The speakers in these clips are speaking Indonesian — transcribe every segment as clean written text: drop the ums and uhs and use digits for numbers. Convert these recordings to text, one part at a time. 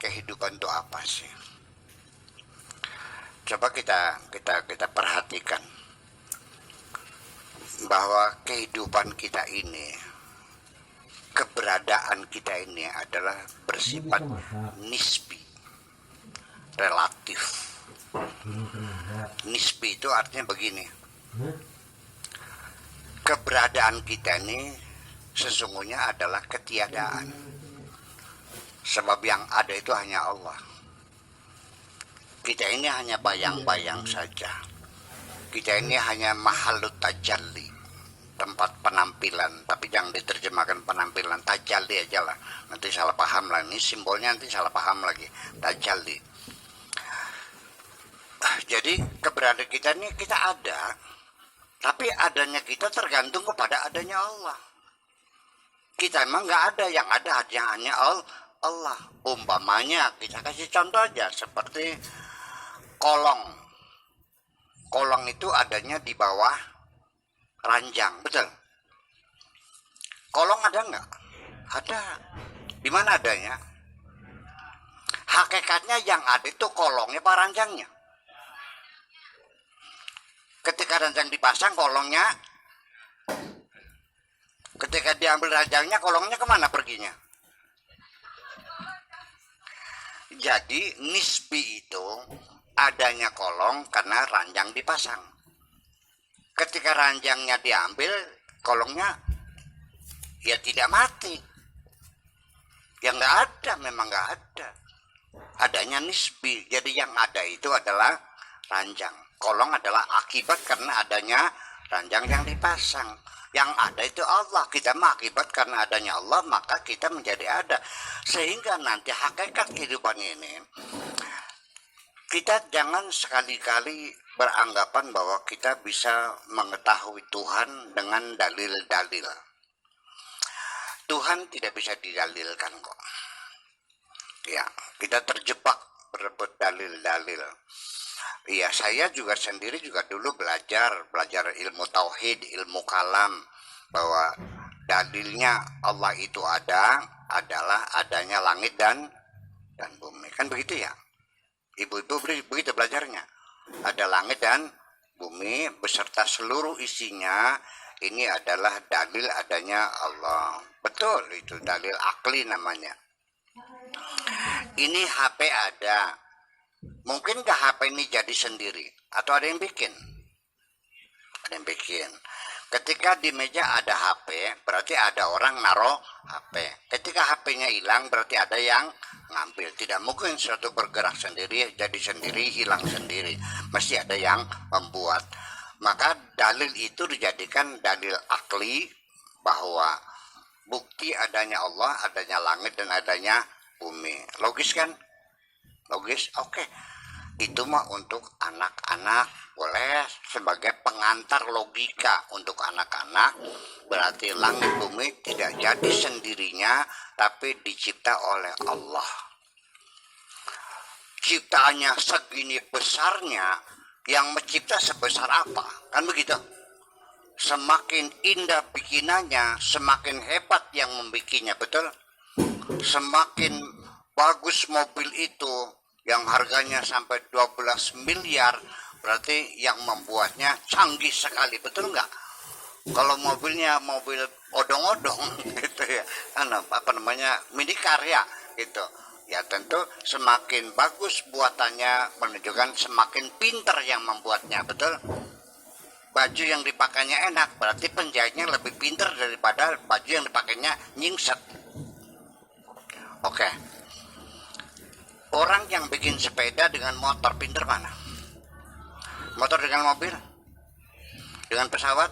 Kehidupan itu apa sih? Coba kita perhatikan bahwa kehidupan kita ini, keberadaan kita ini adalah bersifat nisbi, relatif. Nisbi itu artinya begini, keberadaan kita ini sesungguhnya adalah ketiadaan, sebab yang ada itu hanya Allah. Kita ini hanya bayang-bayang saja. Kita ini hanya mahalut tajalli, tempat penampilan, tapi jangan diterjemahkan penampilan, tajalli aja lah. Nanti salah paham lah, ini simbolnya nanti salah paham lagi, tajalli. Jadi keberadaan kita ini kita ada, tapi adanya kita tergantung kepada adanya Allah. Kita emang nggak ada, yang ada hanya Allah. Umpamanya kita kasih contoh aja seperti kolong. Kolong itu adanya di bawah ranjang, betul? Kolong ada nggak? Ada. Di mana adanya? Hakikatnya yang ada itu kolongnya apa ranjangnya? Ketika ranjang dipasang, kolongnya, ketika diambil ranjangnya, kolongnya kemana perginya? Jadi nisbi itu adanya kolong karena ranjang dipasang. Ketika ranjangnya diambil, kolongnya ya tidak mati. Yang nggak ada, memang nggak ada. Adanya nisbi. Jadi yang ada itu adalah ranjang. Kolong adalah akibat karena adanya ranjang yang dipasang. Yang ada itu Allah. Kita mah akibat karena adanya Allah, maka kita menjadi ada. Sehingga nanti hakikat kehidupan ini, kita jangan sekali-kali beranggapan bahwa kita bisa mengetahui Tuhan dengan dalil-dalil. Tuhan tidak bisa didalilkan kok. Ya, kita terjebak berebut dalil-dalil. Iya, saya juga sendiri juga dulu belajar ilmu tauhid, ilmu kalam, bahwa dalilnya Allah itu adalah adanya langit dan bumi. Kan begitu ya? Ibu-ibu begitu belajarnya. Ada langit dan bumi beserta seluruh isinya, ini adalah dalil adanya Allah. Betul, itu dalil akli namanya. Ini HP ada. Mungkinkah HP ini jadi sendiri? Atau ada yang bikin? Ada yang bikin. Ketika di meja ada HP, berarti ada orang naruh HP. Ketika HP-nya hilang, berarti ada yang ngambil. Tidak mungkin suatu bergerak sendiri, jadi sendiri, hilang sendiri. Mesti ada yang membuat. Maka dalil itu dijadikan dalil akli, bahwa bukti adanya Allah, adanya langit, dan adanya bumi. Logis kan? Logis, oke. Itu mah untuk anak-anak, boleh sebagai pengantar logika untuk anak-anak. Berarti langit bumi tidak jadi sendirinya, tapi dicipta oleh Allah. Ciptaannya segini besarnya, yang mencipta sebesar apa? Kan begitu. Semakin indah bikinannya, semakin hebat yang membikinnya, betul? Semakin bagus mobil itu, yang harganya sampai 12 miliar, berarti yang membuatnya canggih sekali, betul nggak? Kalau mobilnya mobil odong-odong gitu ya, apa namanya, mini karya gitu, ya tentu semakin bagus buatannya menunjukkan semakin pinter yang membuatnya, betul? Baju yang dipakainya enak, berarti penjahitnya lebih pinter daripada baju yang dipakainya nyingset. Oke. Orang yang bikin sepeda dengan motor pinter mana? Motor dengan mobil? Dengan pesawat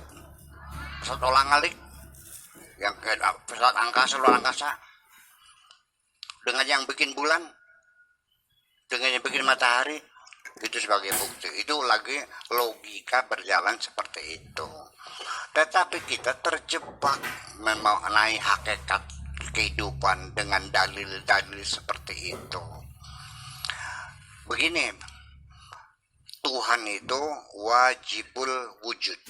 olang-alik? Yang pesawat angkasa, luar angkasa? Dengan yang bikin bulan? Dengan yang bikin matahari? Itu sebagai bukti. Itu lagi logika berjalan seperti itu. Tetapi kita terjebak memaknai hakikat kehidupan dengan dalil-dalil seperti itu. Begini, Tuhan itu wajibul wujud.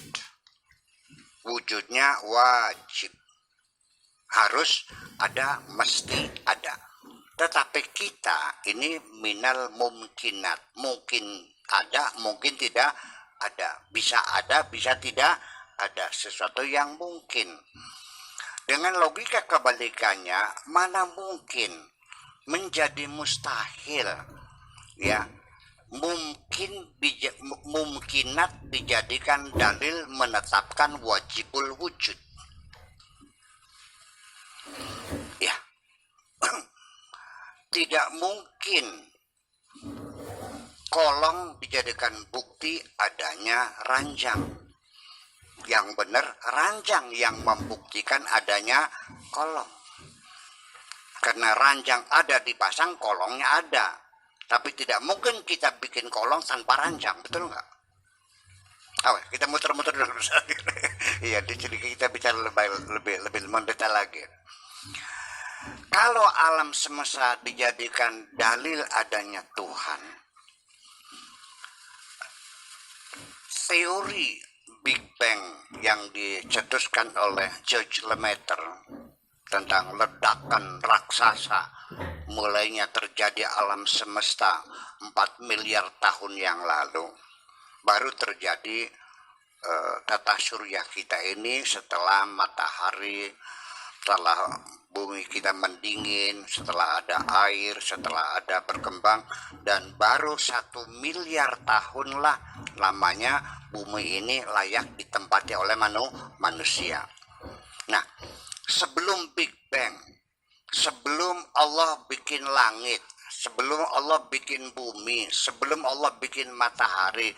Wujudnya wajib. Harus ada, mesti ada. Tetapi kita ini minal mungkinat, mungkin ada, mungkin tidak ada, bisa tidak ada, sesuatu yang mungkin. Dengan logika kebalikannya, mana mungkin menjadi mustahil, ya. Mungkinat dijadikan dalil menetapkan wajibul wujud, ya. Tidak mungkin kolong dijadikan bukti adanya ranjang. Yang benar ranjang yang membuktikan adanya kolong. Karena ranjang ada dipasang, kolongnya ada. Tapi tidak mungkin kita bikin kolong tanpa ranjang, betul nggak? Oh, kita muter-muter dulu. Iya, jadi kita bicara lebih mendetail lagi. Kalau alam semesta dijadikan dalil adanya Tuhan, teori Big Bang yang dicetuskan oleh George Lemaitre tentang ledakan raksasa, mulainya terjadi alam semesta 4 miliar tahun yang lalu, baru terjadi tata surya kita ini setelah matahari, setelah bumi kita mendingin, setelah ada air, setelah ada berkembang, dan baru 1 miliar tahun lah lamanya bumi ini layak ditempati oleh manusia. Nah, sebelum Big Bang, sebelum Allah bikin langit, sebelum Allah bikin bumi, sebelum Allah bikin matahari,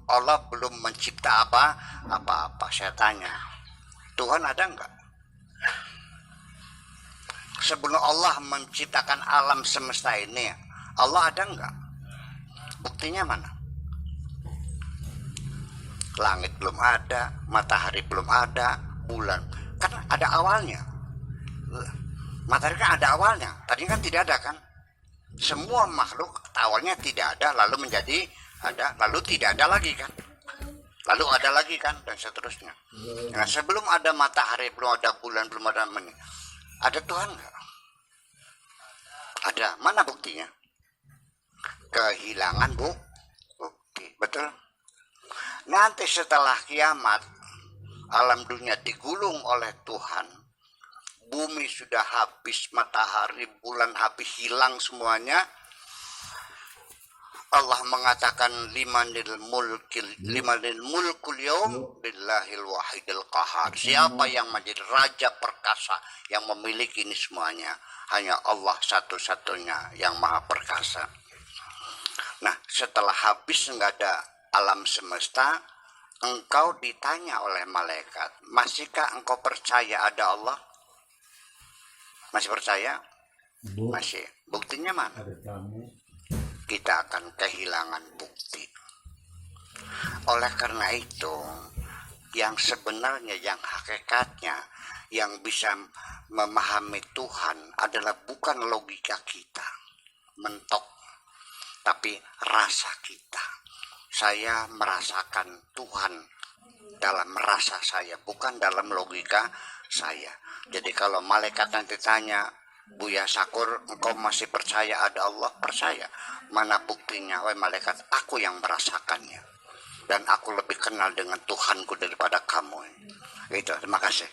Allah belum mencipta apa-apa. Saya tanya, Tuhan ada enggak? Sebelum Allah menciptakan alam semesta ini, Allah ada enggak? Buktinya mana? Langit belum ada, matahari belum ada, bulan kan ada awalnya. Matahari kan ada awalnya, tadi kan tidak ada kan? Semua makhluk awalnya tidak ada, lalu menjadi ada, lalu tidak ada lagi kan? Lalu ada lagi kan, dan seterusnya. Nah, sebelum ada matahari, belum ada bulan, belum ada ada Tuhan nggak? Ada. Mana buktinya? Kehilangan bukti. Betul. Nanti setelah kiamat, alam dunia digulung oleh Tuhan, bumi sudah habis, matahari, bulan habis, hilang semuanya. Allah mengatakan limanil mulkul yaum lillahil wahidil qahar. Siapa yang menjadi raja perkasa yang memiliki ini semuanya? Hanya Allah satu-satunya yang maha perkasa. Nah, setelah habis nggak ada alam semesta, engkau ditanya oleh malaikat, masihkah engkau percaya ada Allah? Masih percaya? Masih. Buktinya mana? Kita akan kehilangan bukti. Oleh karena itu, yang sebenarnya, yang hakikatnya, yang bisa memahami Tuhan adalah bukan logika kita mentok, tapi rasa kita. Saya merasakan Tuhan dalam rasa saya, bukan dalam logika saya. Jadi kalau malaikat nanti tanya, Buya Sakur, engkau masih percaya ada Allah? Percaya. Mana buktinya? Wahai malaikat, aku yang merasakannya. Dan aku lebih kenal dengan Tuhanku daripada kamu. Itu, terima kasih.